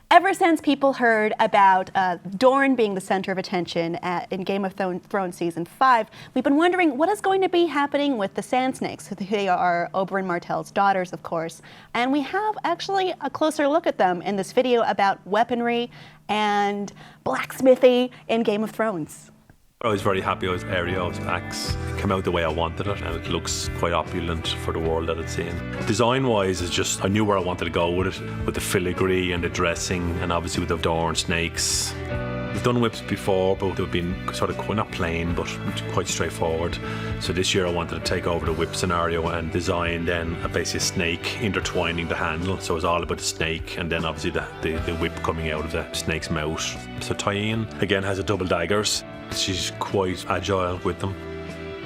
Ever since people heard about Dorne being the center of attention in Game of Thrones Season 5, we've been wondering what is going to be happening with the Sand Snakes. They are Oberyn Martell's daughters, of course. And we have actually a closer look at them in this video about weaponry and blacksmithy in Game of Thrones. I was very happy with Arya's axe. It came out the way I wanted it, and it looks quite opulent for the world that it's in. Design-wise, it's just, I knew where I wanted to go with it, with the filigree and the dressing, and obviously with the Dorne snakes. We've done whips before, but they've been sort of not plain, but quite straightforward. So this year I wanted to take over the whip scenario and design then basically a snake intertwining the handle. So it's all about the snake, and then obviously the whip coming out of the snake's mouth. So Tyene, again, has a double daggers. She's quite agile with them.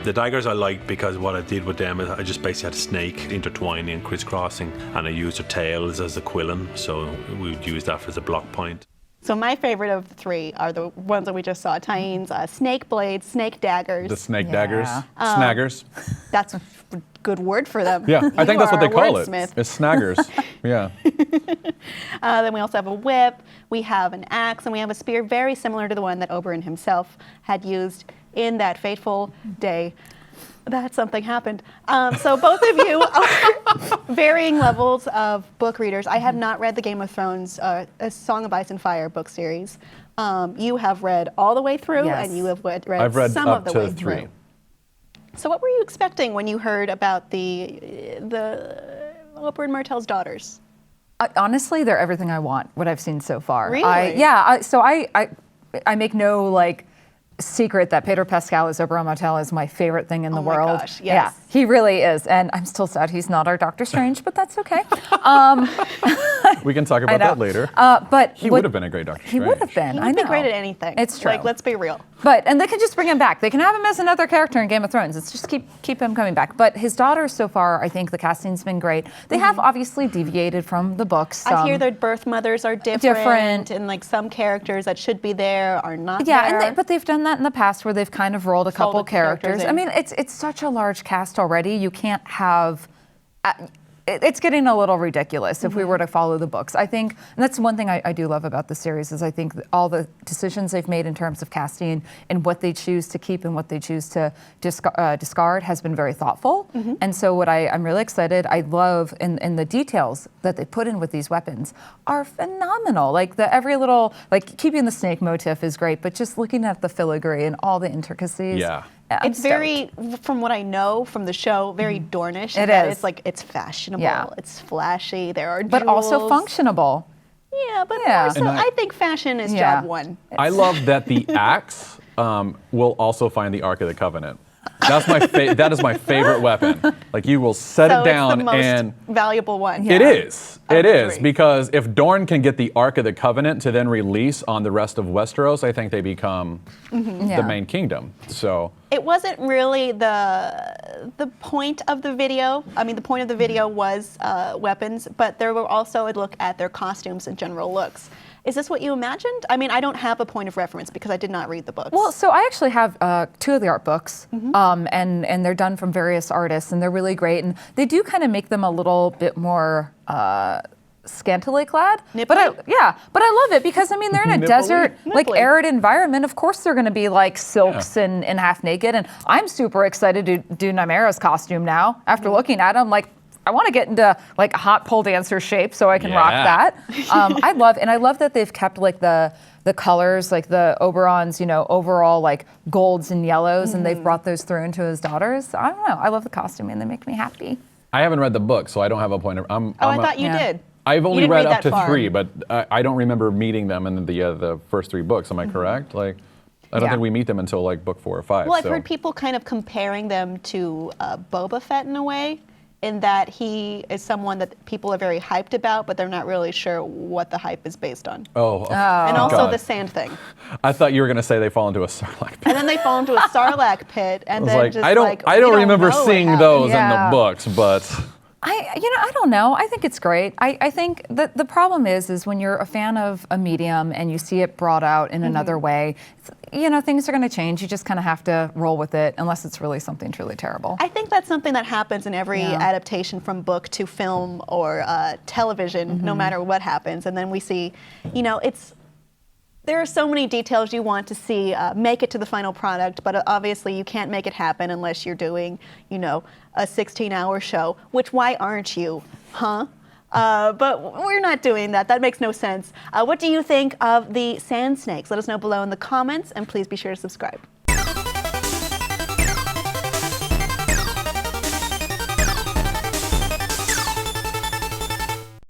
The daggers I liked because what I did with them is I just basically had a snake intertwining and crisscrossing, and I used her tails as a quilling, so we would use that as a block point. So my favorite of the three are the ones that we just saw, Tyene's snake blades, snake daggers. The snake daggers, snaggers. That's a good word for them. Yeah, I think that's what they call it. Wordsmith. It's snaggers, yeah. Then we also have a whip, we have an axe, and we have a spear very similar to the one that Oberyn himself had used in that fateful day that something happened. So both of you are varying levels of book readers. I have not read the Game of Thrones A Song of Ice and Fire book series. You have read all the way through, and you have read I've read some up of the to way 3. through. So what were you expecting when you heard about the Oberyn Martell's daughters? Honestly, they're everything I want, what I've seen so far. Really? I make no secret that Pedro Pascal as Oberyn Martell is my favorite thing in the world. Oh my gosh, yes. Yeah, he really is. And I'm still sad he's not our Doctor Strange, but that's okay. We can talk about that later. But he would have been a great Doctor Strange. He would have been. He would be great at anything. It's true. Like, let's be real. And they can just bring him back. They can have him as another character in Game of Thrones. It's just keep him coming back. But his daughters so far, I think the casting's been great. They have obviously deviated from the books. I hear their birth mothers are different. And like some characters that should be there are not there. Yeah, but they've done that in the past where they've kind of rolled a couple characters. I mean, it's such a large cast already. You can't have... It's getting a little ridiculous if we were to follow the books. I think, and that's one thing I do love about the series, is I think all the decisions they've made in terms of casting and what they choose to keep and what they choose to discard has been very thoughtful. And so what I'm really excited, I love, in the details that they put in with these weapons are phenomenal. Like every little, like keeping the snake motif is great, but just looking at the filigree and all the intricacies. Yeah. It's very, from what I know from the show, very Dornish. It is. It's like, it's fashionable, it's flashy, there are but jewels. also functionable. Yeah, but also, I think fashion is job one. I love that the axe will also find the Ark of the Covenant. That's that is my favorite weapon. Like, you will set it down, it's the most and valuable one. It is. It is, because if Dorne can get the Ark of the Covenant to then release on the rest of Westeros, I think they become the main kingdom. So it wasn't really the point of the video. I mean, the point of the video was weapons, but there were also a look at their costumes and general looks. Is this what you imagined? I mean, I don't have a point of reference because I did not read the books. Well, so I actually have 2 of the art books, and they're done from various artists, and they're really great. And they do kind of make them a little bit more scantily clad. But I love it because, I mean, they're in a desert, like arid environment. Of course, they're going to be like silks and half naked. And I'm super excited to do Nymeria's costume now. After looking at them, like, I want to get into like a hot pole dancer shape so I can rock that. I love that they've kept like the colors, like the Oberon's, overall like golds and yellows, and they've brought those through into his daughters. I don't know. I love the costuming. They make me happy. I haven't read the book, so I don't have a point of. I thought you did. I've only read up to 3, but I don't remember meeting them in the first 3 books. Am I correct? Like, I don't think we meet them until like book 4 or 5. Well, I've heard people kind of comparing them to Boba Fett in a way, in that he is someone that people are very hyped about, but they're not really sure what the hype is based on. And also the sand thing. I thought you were going to say they fall into a Sarlacc pit. And then they fall into a Sarlacc pit, and then I don't remember seeing those in the books, but I don't know. I think it's great. I think that the problem is when you're a fan of a medium and you see it brought out in another way, things are going to change. You just kind of have to roll with it unless it's really something truly terrible. I think that's something that happens in every adaptation from book to film or television, no matter what happens. And then we see, there are so many details you want to see make it to the final product, but obviously you can't make it happen unless you're doing, a 16-hour show, which why aren't you, huh? But we're not doing that. That makes no sense. What do you think of the Sand Snakes? Let us know below in the comments, and please be sure to subscribe.